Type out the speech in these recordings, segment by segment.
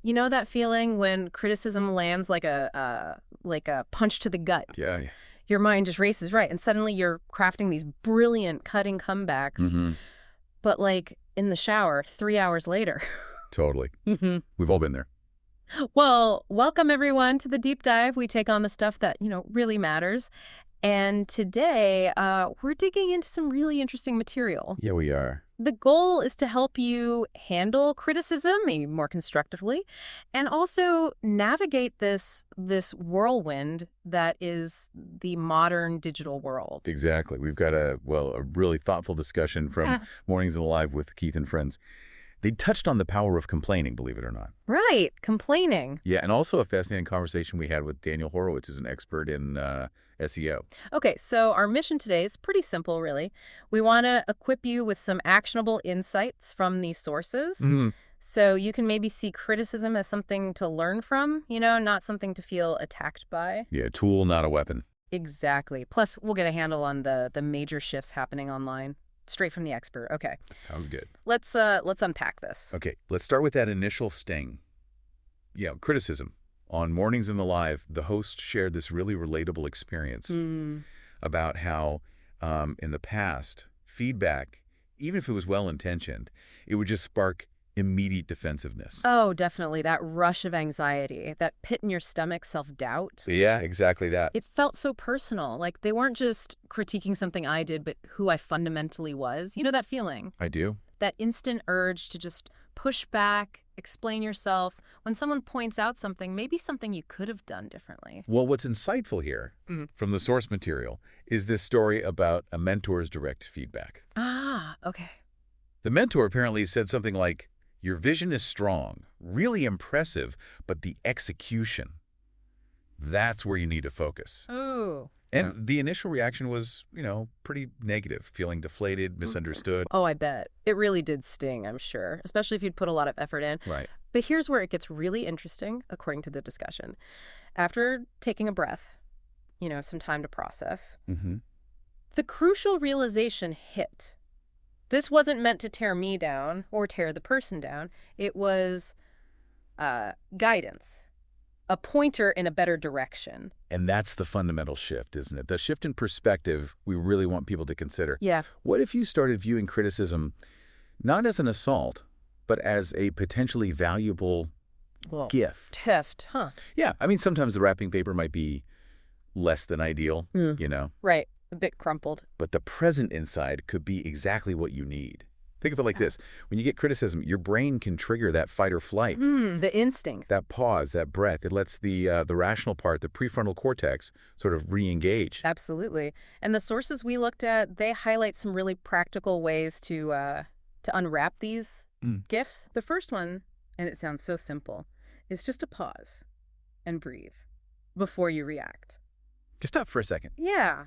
You know that feeling when criticism lands like a punch to the gut? Yeah. Your mind just races, right, and suddenly you're crafting these brilliant cutting comebacks, Mm-hmm. but like in the shower 3 hours later. Totally. hmm We've all been there. Well, welcome everyone to the deep dive. We take on the stuff that, really matters. And today, we're digging into some really interesting material. Yeah, we are. The goal is to help you handle criticism maybe more constructively and also navigate this whirlwind that is the modern digital world. Exactly. We've got a really thoughtful discussion from Mornings Alive with Keith and friends. They touched on the power of complaining, believe it or not. Right, complaining. Yeah, and also a fascinating conversation we had with Daniel Horowitz, who's an expert in SEO. Okay, so our mission today is pretty simple, really. We want to equip you with some actionable insights from these sources Mm. so you can maybe see criticism as something to learn from, not something to feel attacked by. Yeah, a tool, not a weapon. Exactly. Plus, we'll get a handle on the major shifts happening online, straight from the expert. Okay, Sounds good. let's unpack this. Okay, let's start with that initial sting. Yeah, criticism. On Mornings in the Live, the host shared this really relatable experience Hmm. about how in the past, feedback, even if it was well-intentioned, it would just spark immediate defensiveness. Oh, definitely. That rush of anxiety, that pit in your stomach, self-doubt. Yeah, exactly that. It felt so personal. Like they weren't just critiquing something I did, but who I fundamentally was. You know that feeling? I do. That instant urge to just push back, explain yourself. When someone points out something, maybe something you could have done differently. Well, what's insightful here Mhm. from the source material is this story about a mentor's direct feedback. Ah, okay. The mentor apparently said something like, "Your vision is strong, really impressive, but the execution, that's where you need to focus." Ooh. And the initial reaction was, pretty negative, feeling deflated, misunderstood. Oh, I bet. It really did sting, I'm sure, especially if you'd put a lot of effort in. Right. But here's where it gets really interesting, according to the discussion. After taking a breath, some time to process, Mm-hmm. the crucial realization hit. This wasn't meant to tear me down or tear the person down. It was guidance, a pointer in a better direction. And that's the fundamental shift, isn't it? The shift in perspective we really want people to consider. Yeah. What if you started viewing criticism not as an assault, but as a potentially valuable Well, gift? heft, huh? Yeah, I mean, sometimes the wrapping paper might be less than ideal, Right. A bit crumpled. but the present inside could be exactly what you need. Think of it like this. When you get criticism, your brain can trigger that fight or flight, The instinct. that pause, that breath. It lets the rational part, the prefrontal cortex, sort of re-engage. Absolutely. And the sources we looked at, they highlight some really practical ways to unwrap these gifts. The first one, and it sounds so simple, is just to pause and breathe before you react. Just stop for a second. Yeah.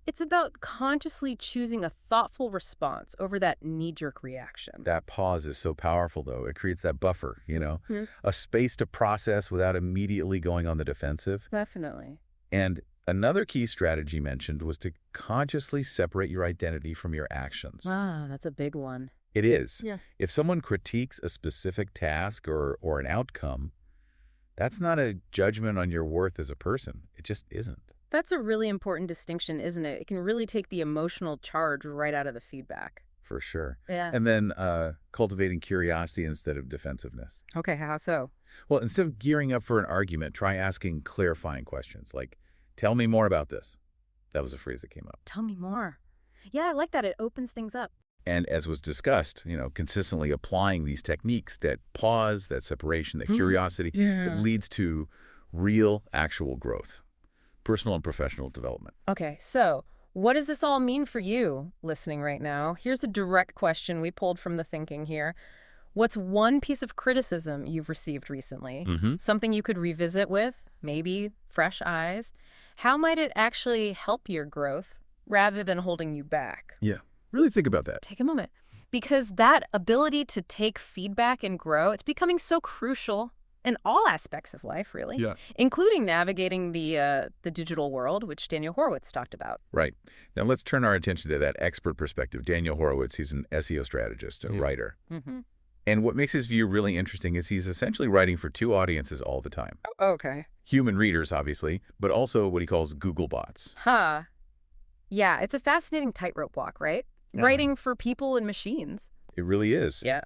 It's about consciously choosing a thoughtful response over that knee-jerk reaction. That pause is so powerful, though. It creates that buffer, Hmm. a space to process without immediately going on the defensive. Definitely. And another key strategy mentioned was to consciously separate your identity from your actions. Ah, that's a big one. It is. Yeah. If someone critiques a specific task or an outcome, that's not a judgment on your worth as a person. It just isn't. That's a really important distinction, isn't it? It can really take the emotional charge right out of the feedback. For sure. Yeah. And then cultivating curiosity instead of defensiveness. Okay, how so? Well, instead of gearing up for an argument, try asking clarifying questions like, "Tell me more about this." That was a phrase that came up. Tell me more. Yeah, I like that. It opens things up. And as was discussed, consistently applying these techniques, that pause, that separation, that curiosity, it leads to real, actual growth, personal and professional development. Okay, so what does this all mean for you listening right now? Here's a direct question we pulled from the thinking here. What's one piece of criticism you've received recently? Something you could revisit with, maybe fresh eyes? How might it actually help your growth rather than holding you back? Yeah. Really think about that. Take a moment. Because that ability to take feedback and grow, it's becoming so crucial in all aspects of life, really, Yeah. including navigating the digital world, which Daniel Horowitz talked about. Right. Now let's turn our attention to that expert perspective. Daniel Horowitz, he's an SEO strategist, a writer. Mm-hmm. And what makes his view really interesting is he's essentially writing for two audiences all the time. Okay. Human readers, obviously, but also what he calls Google bots. Huh. Yeah, it's a fascinating tightrope walk, right? Yeah. Writing for people and machines. It really is. Yeah.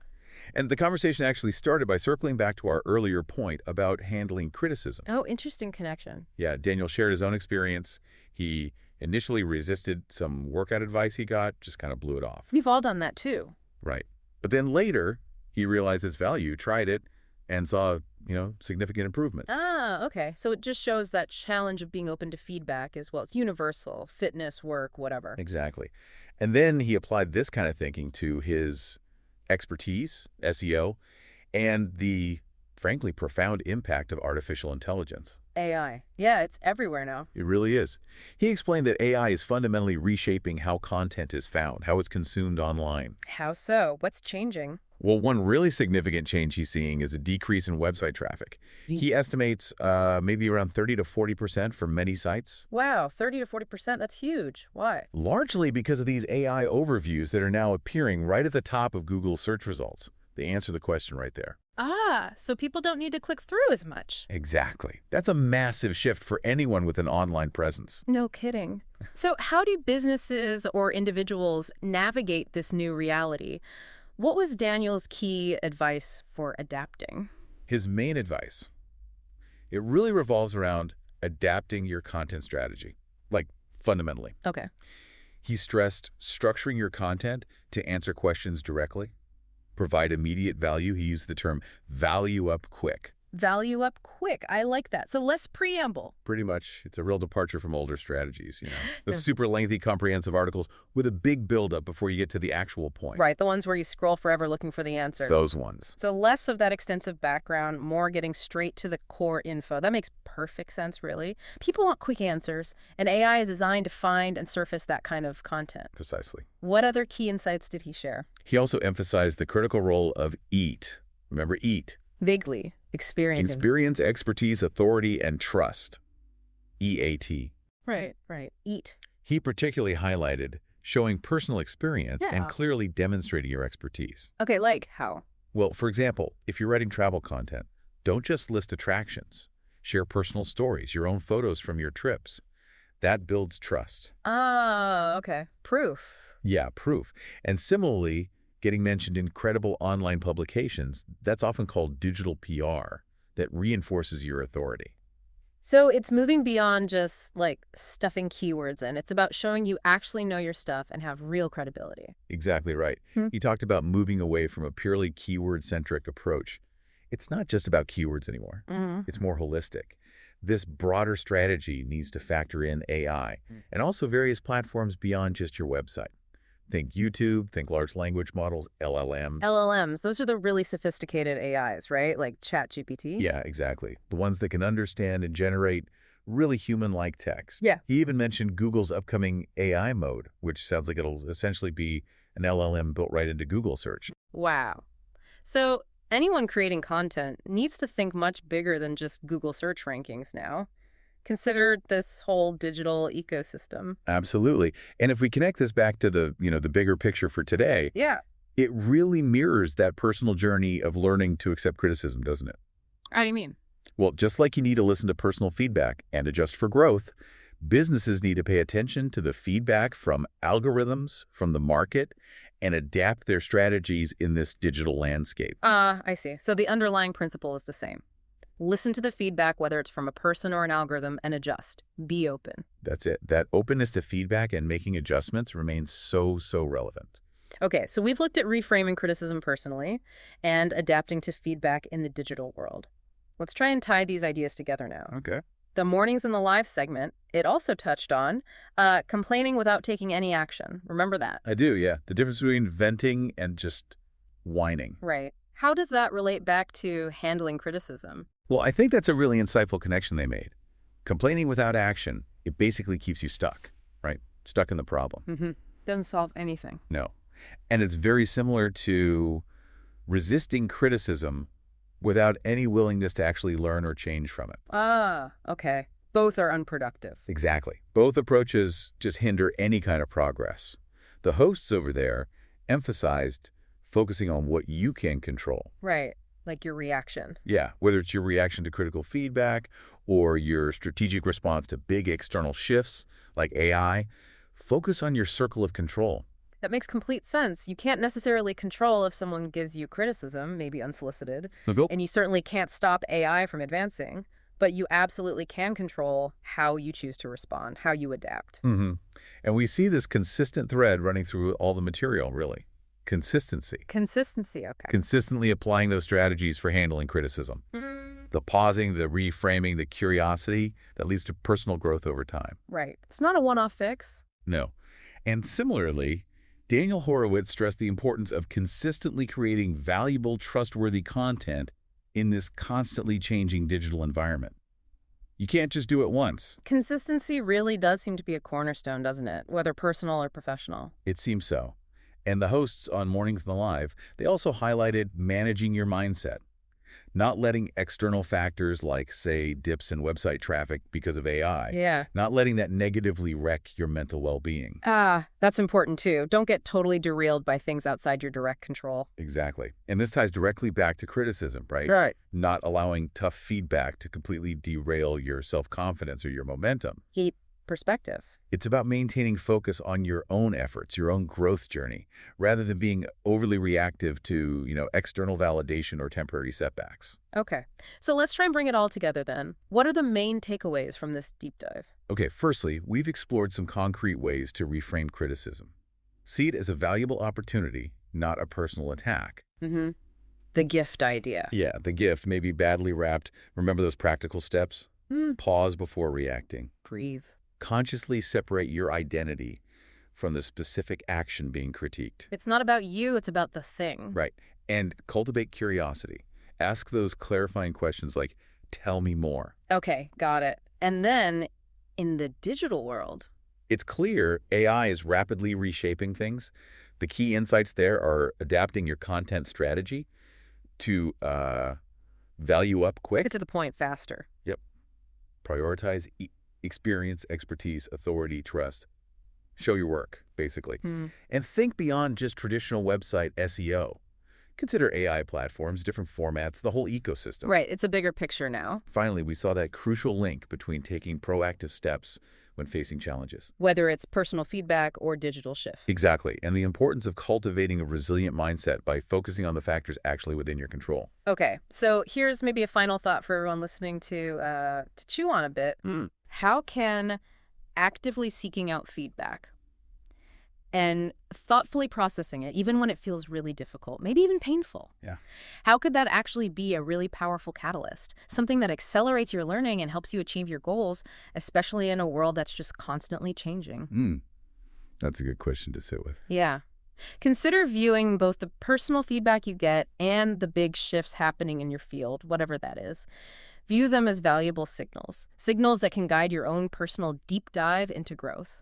And the conversation actually started by circling back to our earlier point about handling criticism. Oh, interesting connection. Yeah, Daniel shared his own experience. He initially resisted some workout advice he got, just kind of blew it off. We've all done that too. Right. But then later, he realized its value, tried it, and saw, significant improvements. Ah, okay. So it just shows that challenge of being open to feedback as well. It's universal, fitness, work, whatever. Exactly. And then he applied this kind of thinking to his expertise, SEO, and the, frankly, profound impact of artificial intelligence. AI. Yeah, it's everywhere now. It really is. He explained that AI is fundamentally reshaping how content is found, how it's consumed online. How so? What's changing? Well, one really significant change he's seeing is a decrease in website traffic. He estimates maybe around 30 to 40% for many sites. Wow, 30 to 40%, that's huge. Why? Largely because of these AI overviews that are now appearing right at the top of Google search results. They answer the question right there. Ah, so people don't need to click through as much. Exactly. That's a massive shift for anyone with an online presence. No kidding. So how do businesses or individuals navigate this new reality? What was Daniel's key advice for adapting? His main advice, it really revolves around adapting your content strategy, like fundamentally. Okay. He stressed structuring your content to answer questions directly, provide immediate value. He used the term value up quick. Value up quick. I like that. So less preamble. Pretty much. It's a real departure from older strategies, The super lengthy, comprehensive articles with a big buildup before you get to the actual point. Right, the ones where you scroll forever looking for the answer. Those ones. So less of that extensive background, more getting straight to the core info. That makes perfect sense, really. People want quick answers, and AI is designed to find and surface that kind of content. Precisely. What other key insights did he share? He also emphasized the critical role of EAT. Remember EAT? Vaguely. Experience, expertise, authority, and trust. EAT. Right. EAT. He particularly highlighted showing personal experience and clearly demonstrating your expertise. Okay, like how? Well, for example, if you're writing travel content, don't just list attractions. Share personal stories, your own photos from your trips. That builds trust. Ah, okay. Proof. Yeah, proof. And similarly, getting mentioned in credible online publications, that's often called digital PR, that reinforces your authority. So it's moving beyond just, like, stuffing keywords in. It's about showing you actually know your stuff and have real credibility. Exactly right. He talked about moving away from a purely keyword-centric approach. It's not just about keywords anymore. It's more holistic. This broader strategy needs to factor in AI and also various platforms beyond just your website. Think YouTube, think large language models, LLMs. LLMs, those are the really sophisticated AIs, right? Like ChatGPT? Yeah, exactly. The ones that can understand and generate really human-like text. Yeah. He even mentioned Google's upcoming AI mode, which sounds like it'll essentially be an LLM built right into Google search. Wow. So anyone creating content needs to think much bigger than just Google search rankings now. Consider this whole digital ecosystem. Absolutely. And if we connect this back to the bigger picture for today, it really mirrors that personal journey of learning to accept criticism, doesn't it? How do you mean? Well, just like you need to listen to personal feedback and adjust for growth, businesses need to pay attention to the feedback from algorithms, from the market, and adapt their strategies in this digital landscape. I see. So the underlying principle is the same. Listen to the feedback, whether it's from a person or an algorithm, and adjust. Be open. That's it. That openness to feedback and making adjustments remains so relevant. Okay, so we've looked at reframing criticism personally and adapting to feedback in the digital world. Let's try and tie these ideas together now. Okay. The Mornings in the Live segment, it also touched on complaining without taking any action. Remember that? I do, yeah. The difference between venting and just whining. Right. How does that relate back to handling criticism? Well, I think that's a really insightful connection they made. Complaining without action, it basically keeps you stuck, right? Stuck in the problem. Doesn't solve anything. No. And it's very similar to resisting criticism without any willingness to actually learn or change from it. Ah, okay. Both are unproductive. Exactly. Both approaches just hinder any kind of progress. The hosts over there emphasized focusing on what you can control. Right. Like your reaction. Yeah, whether it's your reaction to critical feedback or your strategic response to big external shifts like AI, focus on your circle of control. That makes complete sense. You can't necessarily control if someone gives you criticism, maybe unsolicited, Go. and you certainly can't stop AI from advancing, but you absolutely can control how you choose to respond, how you adapt. And we see this consistent thread running through all the material, really. Consistency. Consistency, okay. Consistently applying those strategies for handling criticism. The pausing, the reframing, the curiosity that leads to personal growth over time. Right. It's not a one-off fix. No. And similarly, Daniel Horowitz stressed the importance of consistently creating valuable, trustworthy content in this constantly changing digital environment. You can't just do it once. Consistency really does seem to be a cornerstone, doesn't it? Whether personal or professional. It seems so. And the hosts on Mornings in the Live, they also highlighted managing your mindset. Not letting external factors like, say, dips in website traffic because of AI. Yeah. Not letting that negatively wreck your mental well-being. That's important too. Don't get totally derailed by things outside your direct control. Exactly. And this ties directly back to criticism, right? Right. Not allowing tough feedback to completely derail your self-confidence or your momentum. Keep perspective. It's about maintaining focus on your own efforts, your own growth journey, rather than being overly reactive to, external validation or temporary setbacks. Okay. So let's try and bring it all together then. What are the main takeaways from this deep dive? Okay, firstly, we've explored some concrete ways to reframe criticism. See it as a valuable opportunity, not a personal attack. The gift idea. Yeah, the gift may be badly wrapped. Remember those practical steps? Pause before reacting. Breathe. Consciously separate your identity from the specific action being critiqued. It's not about you, it's about the thing. Right. And cultivate curiosity. Ask those clarifying questions like, tell me more. Okay, got it. And then, in the digital world, It's clear AI is rapidly reshaping things. The key insights there are adapting your content strategy to value up quick. get to the point faster. Yep. Prioritize experience, expertise, authority, trust. Show your work, basically. And think beyond just traditional website SEO. Consider AI platforms, different formats, the whole ecosystem. Right, it's a bigger picture now. Finally, we saw that crucial link between taking proactive steps when facing challenges. Whether it's personal feedback or digital shift. Exactly, and the importance of cultivating a resilient mindset by focusing on the factors actually within your control. Okay, so here's maybe a final thought for everyone listening to chew on a bit. How can actively seeking out feedback and thoughtfully processing it, even when it feels really difficult, maybe even painful, how could that actually be a really powerful catalyst? Something that accelerates your learning and helps you achieve your goals, especially in a world that's just constantly changing. That's a good question to sit with. Yeah. Consider viewing both the personal feedback you get and the big shifts happening in your field, whatever that is. View them as valuable signals that can guide your own personal deep dive into growth.